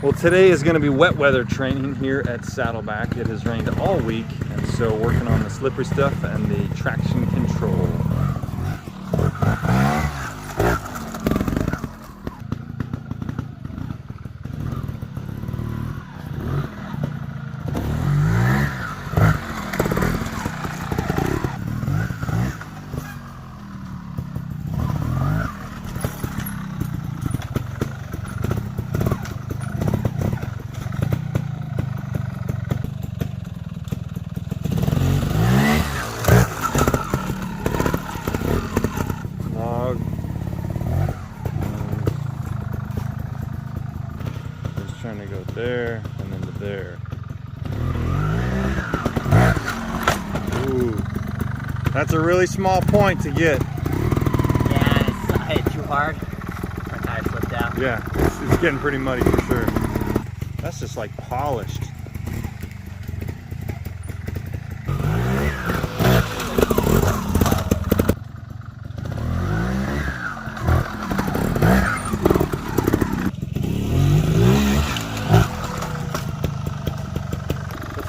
Well, today is going to be wet weather training here at Saddleback. It has rained all week, and so working on the slippery stuff and the traction control. Trying to go there and then to there. Ooh, that's a really small point to get. Yeah, I hit too hard. My tire slipped out. Yeah, it's getting pretty muddy for sure. That's just like polished.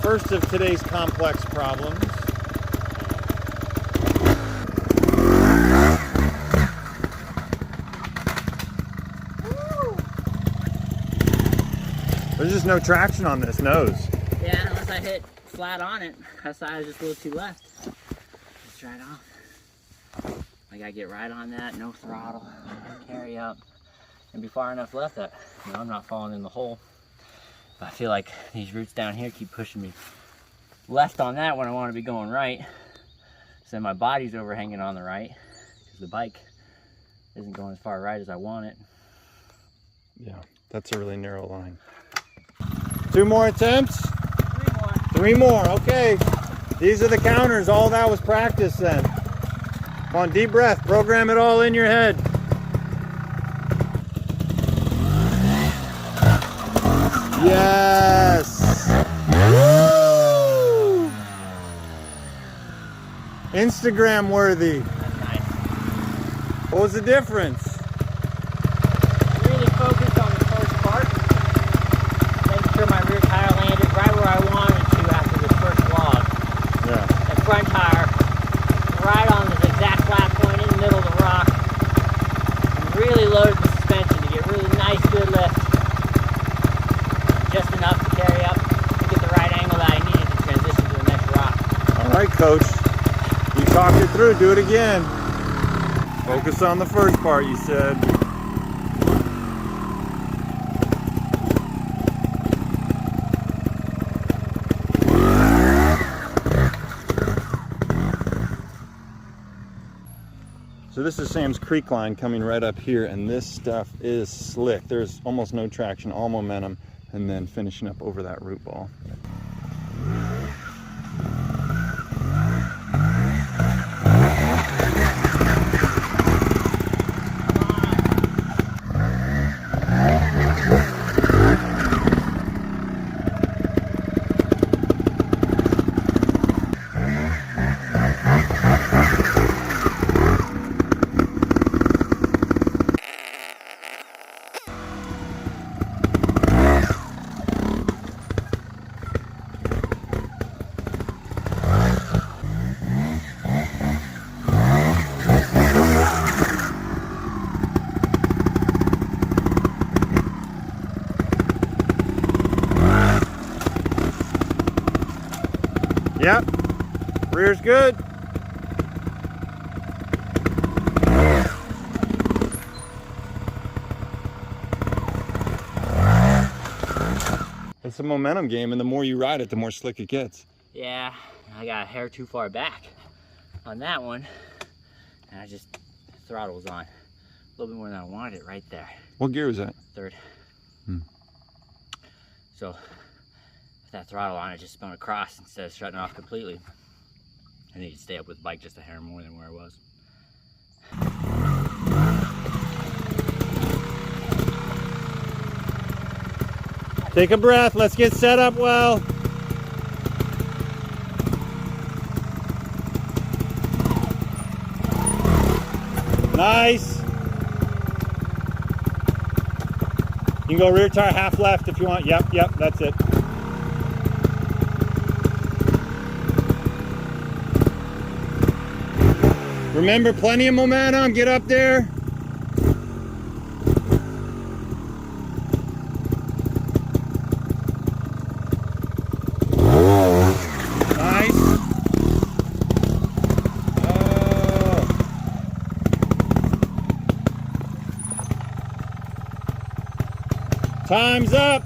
First of today's complex problems. There's just no traction on this nose. Yeah, unless I hit flat on it. That side is just a little too left. Just right off. I gotta get right on that, no throttle, carry up, and be far enough left that I'm not falling in the hole. I feel like these roots down here keep pushing me left on that when I want to be going right. So my body's overhanging on the right because the bike isn't going as far right as I want it. Yeah, that's a really narrow line. 2 more attempts? 3 more. 3 more, okay. These are the counters. All that was practice then. Come on, deep breath. Program it all in your head. Yes! Woo! Instagram worthy. That's nice. What was the difference? Really focused on the first part. Making sure my rear tire landed right where I wanted to after the first log. Yeah. The front tire right on the exact flat point in the middle of the rock. And really loaded the suspension to get really nice, good lift. Just enough to carry up to get the right angle that I needed to transition to the next rock. All right, coach. You talked it through. Do it again. Focus on the first part, you said. So this is Sam's Creek line coming right up here, and this stuff is slick. There's almost no traction, all momentum, and then finishing up over that root ball. Yep, rear's good. It's a momentum game, and the more you ride it, the more slick it gets. Yeah, I got a hair too far back on that one. And I just, the throttle was on a little bit more than I wanted it right there. What gear was that? 3rd. So with that throttle on, I just spun across instead of shutting off completely. I need to stay up with the bike just a hair more than where I was. Take a breath. Let's get set up well. Nice. You can go rear tire half left if you want. Yep, that's it. Remember, plenty of momentum. Get up there. Nice. Oh. Time's up.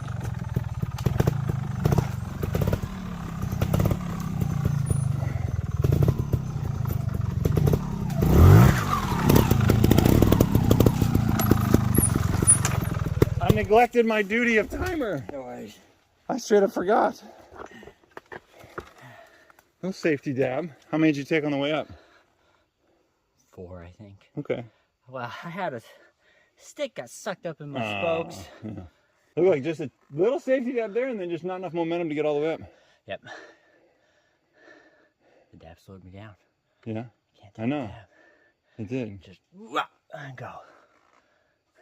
I neglected my duty of timer. No worries. I straight up forgot. No safety dab. How many did you take on the way up? 4, I think. Okay. Well, I had a stick got sucked up in my spokes. Yeah. Look like just a little safety dab there and then just not enough momentum to get all the way up. Yep. The dab slowed me down. Yeah, Can't I know. dab. It did. Just wah, and go.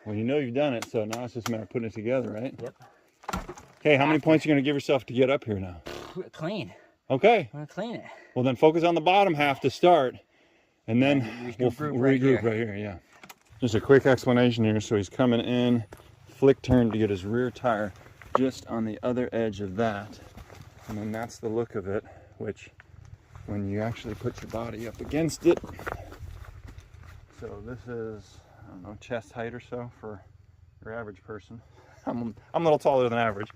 Well, you know you've done it, so now it's just a matter of putting it together, right? Yep. Okay, how many points are you going to give yourself to get up here now? Clean. Okay. I'm gonna clean it. Well, then focus on the bottom half to start, and then we'll regroup right here. Yeah. Just a quick explanation here. So he's coming in, flick turn to get his rear tire just on the other edge of that, and then that's the look of it. Which, when you actually put your body up against it, so this is, I don't know, chest height or so for your average person. I'm a little taller than average.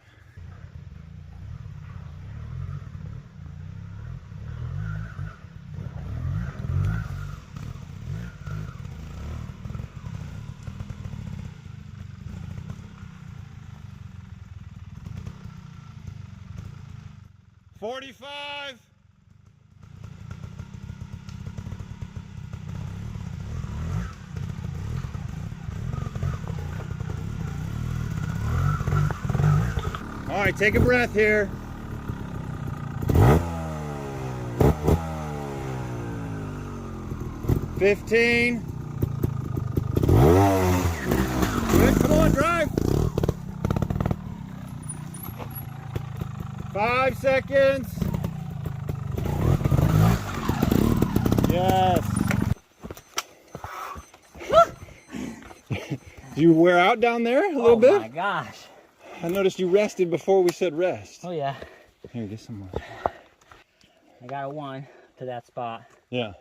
"45." All right, take a breath here. "15." Good, come on, drive. 5 seconds. Yes. Do you wear out down there a little bit? Oh my gosh. I noticed you rested before we said rest. Oh yeah. Here, get some more. I got a 1 to that spot. Yeah.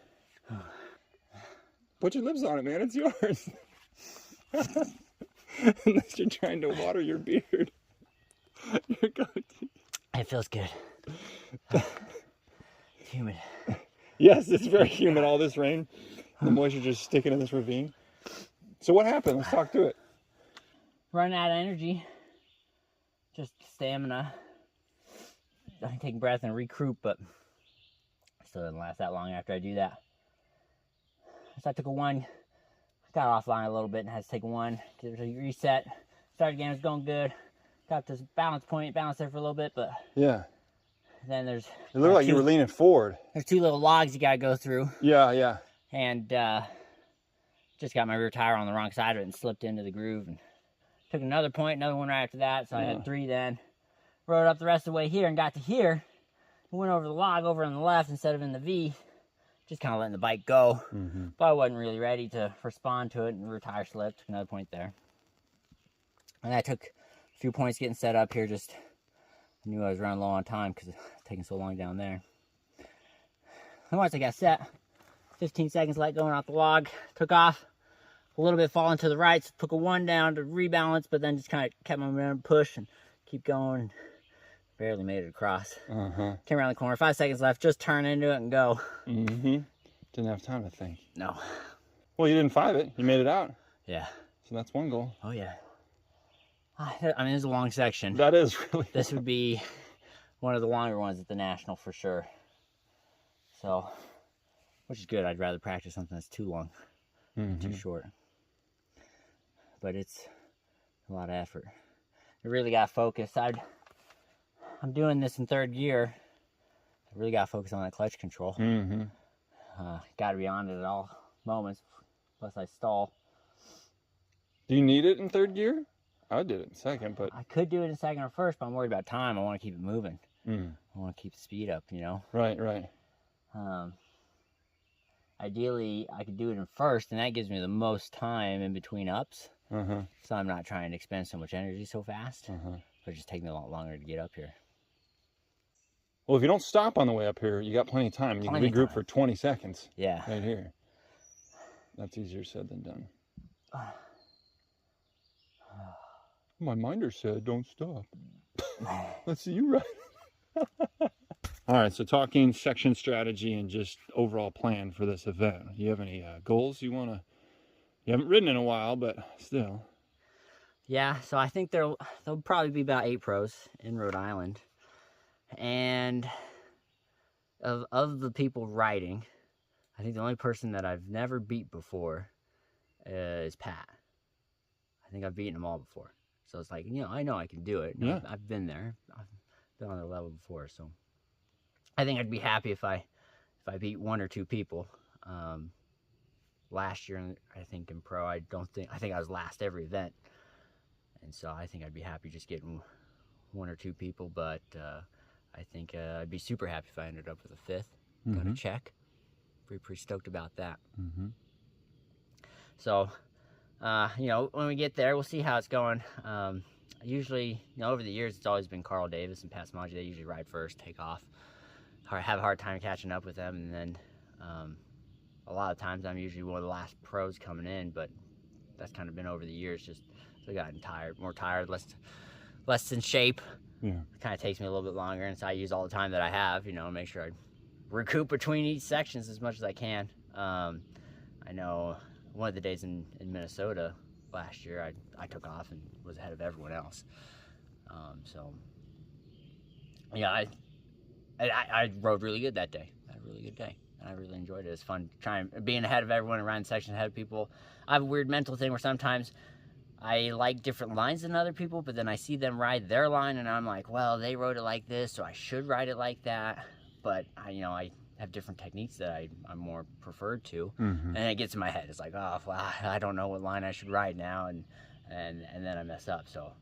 Put your lips on it, man. It's yours. Unless you're trying to water your beard. Your goatee. It feels good. It's humid. Yes, it's very humid. All this rain, the moisture just sticking in this ravine. So what happened? Let's talk to it. Running out of energy. Just stamina. I can take a breath and recruit, but it still doesn't last that long after I do that. So I took a 1, got offline a little bit and had to take a 1, get a reset. Started again, it was going good. Got this balance point, balanced there for a little bit, but Yeah. then there's... It looked like you were leaning forward. There's 2 little logs you gotta go through. Yeah. And just got my rear tire on the wrong side of it and slipped into the groove. And took another point, another one right after that, so I had 3 then. Rode up the rest of the way here and got to here. Went over the log over on the left instead of in the V. Just kind of letting the bike go. But I wasn't really ready to respond to it, and the rear tire slipped. Took another point there. And I took a few points getting set up here. Just I knew I was running low on time because it's taking so long down there. And once I got set, 15 seconds light going off the log, took off. A little bit falling to the right, so took a 1 down to rebalance, but then just kind of kept my momentum, push, and keep going. Barely made it across. Came around the corner, 5 seconds left, just turn into it and go. Didn't have time to think. No. Well, you didn't 5 it. You made it out. Yeah. So that's 1 goal. Oh, yeah. I mean, it's a long section. That is really This would be one of the longer ones at the National for sure. So, which is good. I'd rather practice something that's too long, too short. But it's a lot of effort. You really got to focus. I'm doing this in 3rd gear. I really got to focus on that clutch control. Got to be on it at all moments. Plus I stall. Do you need it in 3rd gear? I did it in second, but I could do it in second or first, but I'm worried about time. I want to keep it moving. I want to keep the speed up, you know? Right. Ideally, I could do it in first, and that gives me the most time in between ups. So I'm not trying to expend so much energy so fast. But it just takes me a lot longer to get up here. Well, if you don't stop on the way up here, you got plenty of time. You can regroup for 20 seconds. Yeah. Right here. That's easier said than done. My minder said, don't stop. Let's see you ride. All right, so talking section strategy and just overall plan for this event. Do you have any goals you want to... You haven't ridden in a while, but still. Yeah, so I think there'll probably be about 8 pros in Rhode Island. And of the people riding, I think the only person that I've never beat before is Pat. I think I've beaten them all before. So it's like, you know I can do it. Yeah. I've been there. I've been on their level before, so I think I'd be happy if I beat 1 or 2 people. Last year, I think in pro, I think I was last every event, and so I think I'd be happy just getting 1 or 2 people. But I think I'd be super happy if I ended up with a 5th. Got a check. Pretty stoked about that. So, you know, when we get there, we'll see how it's going. Usually, you know, over the years, it's always been Carl Davis and Pat Smaji. They usually ride first, take off. Have a hard time catching up with them, and then a lot of times I'm usually one of the last pros coming in, but that's kind of been over the years. Just so gotten more tired, less in shape. Yeah, it kind of takes me a little bit longer, and so I use all the time that I have, you know, make sure I recoup between each sections as much as I can. I know one of the days in Minnesota last year, I took off and was ahead of everyone else. So yeah, I rode really good that day. I had a really good day. I really enjoyed it. It's fun being ahead of everyone and riding sections ahead of people. I have a weird mental thing where sometimes I like different lines than other people, but then I see them ride their line and I'm like, well, they rode it like this, so I should ride it like that. But I have different techniques that I'm more preferred to, and it gets in my head. It's like, oh, well, I don't know what line I should ride now, and then I mess up. So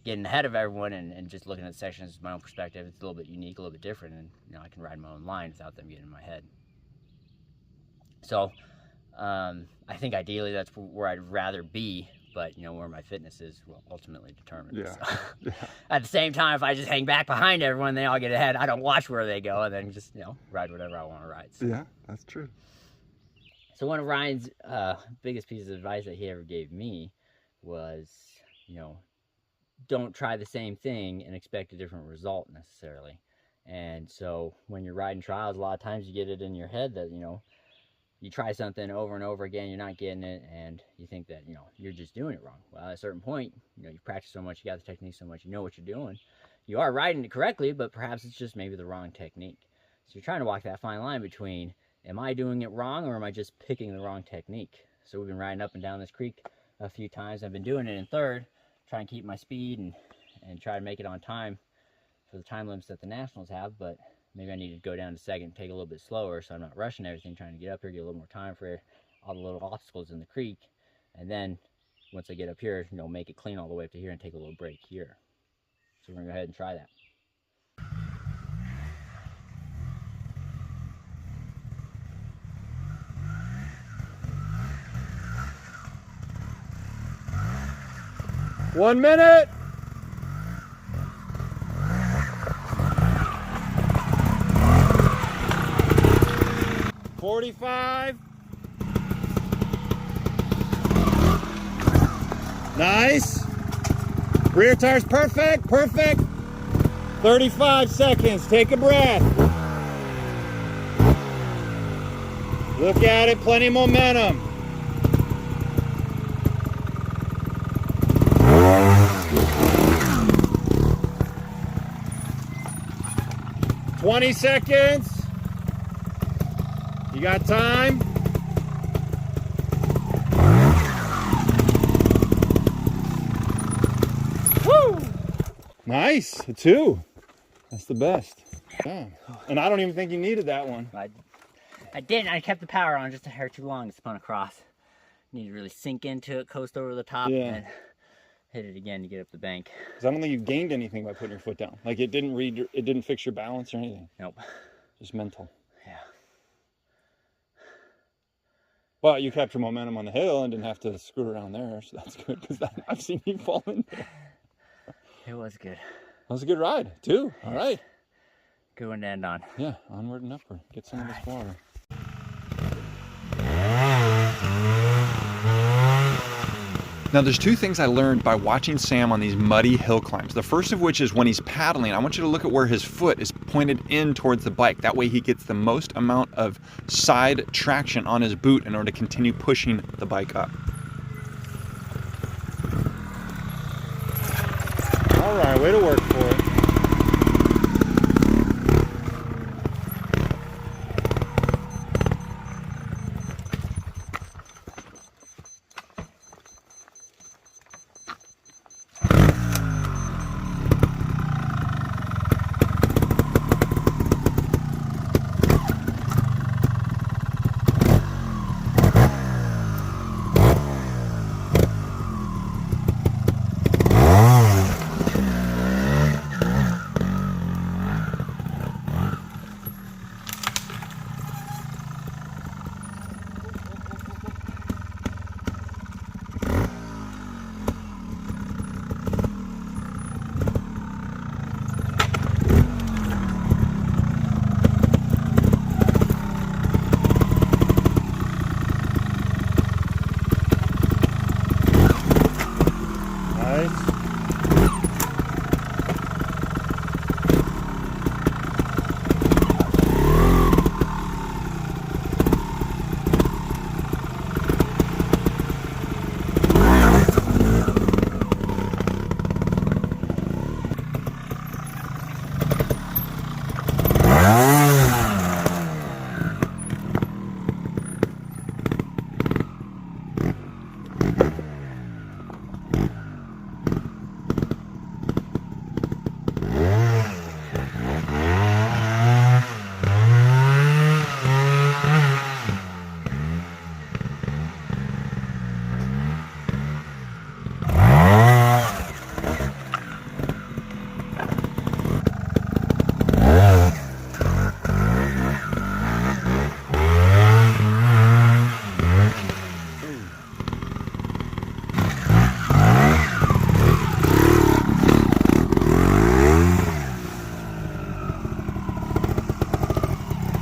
getting ahead of everyone and just looking at the sections from my own perspective, it's a little bit unique, a little bit different, and I can ride my own line without them getting in my head. So I think ideally that's where I'd rather be, but where my fitness is will ultimately determine. Yeah. So. Yeah. At the same time, if I just hang back behind everyone, they all get ahead. I don't watch where they go, and then just ride whatever I want to ride. So. Yeah, that's true. So one of Ryan's biggest pieces of advice that he ever gave me was, don't try the same thing and expect a different result necessarily. And so when you're riding trials, a lot of times you get it in your head that you try something over and over again, you're not getting it, and you think that, you're just doing it wrong. Well, at a certain point, you practice so much, you got the technique so much, you know what you're doing. You are riding it correctly, but perhaps it's just maybe the wrong technique. So you're trying to walk that fine line between, am I doing it wrong, or am I just picking the wrong technique? So we've been riding up and down this creek a few times. I've been doing it in third, trying to keep my speed and try to make it on time for the time limits that the Nationals have, but maybe I need to go down to second, take a little bit slower so I'm not rushing everything, trying to get up here, get a little more time for all the little obstacles in the creek. And then once I get up here, make it clean all the way up to here and take a little break here. So we're going to go ahead and try that. One minute. $45. Nice. Rear tire's perfect. 35 seconds. Take a breath. Look at it. Plenty of momentum. $20 seconds. You got time? Woo! Nice, a 2. That's the best. Yeah. And I don't even think you needed that one. I didn't. I kept the power on just a hair too long to spun across. Need to really sink into it, coast over the top, and hit it again to get up the bank. Because I don't think you gained anything by putting your foot down. Like it didn't fix your balance or anything. Nope. Just mental. Yeah. But you kept your momentum on the hill and didn't have to screw around there, so that's good. Because I've seen you fall in there. It was good. That was a good ride too. All right. Good one to end on. Yeah, onward and upward. Get some of this water. Now there's two things I learned by watching Sam on these muddy hill climbs. The first of which is when he's paddling, I want you to look at where his foot is pointed in towards the bike. That way he gets the most amount of side traction on his boot in order to continue pushing the bike up. All right, way to work for it.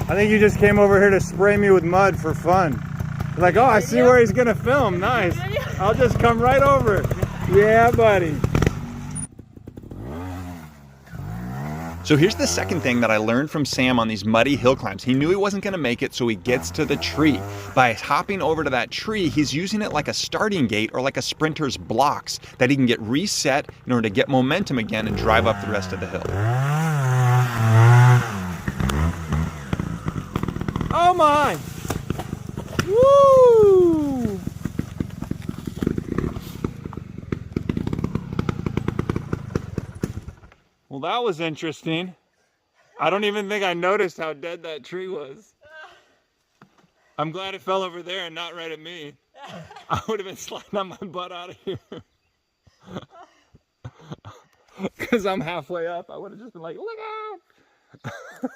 I think you just came over here to spray me with mud for fun. Like, oh, I see where he's gonna film. Nice. I'll just come right over. Yeah, buddy. So here's the second thing that I learned from Sam on these muddy hill climbs. He knew he wasn't gonna make it, so he gets to the tree. By hopping over to that tree, he's using it like a starting gate or like a sprinter's blocks that he can get reset in order to get momentum again and drive up the rest of the hill. Oh my! Woo! Well, that was interesting. I don't even think I noticed how dead that tree was. I'm glad it fell over there and not right at me. I would have been sliding on my butt out of here. Because I'm halfway up. I would have just been like, look out!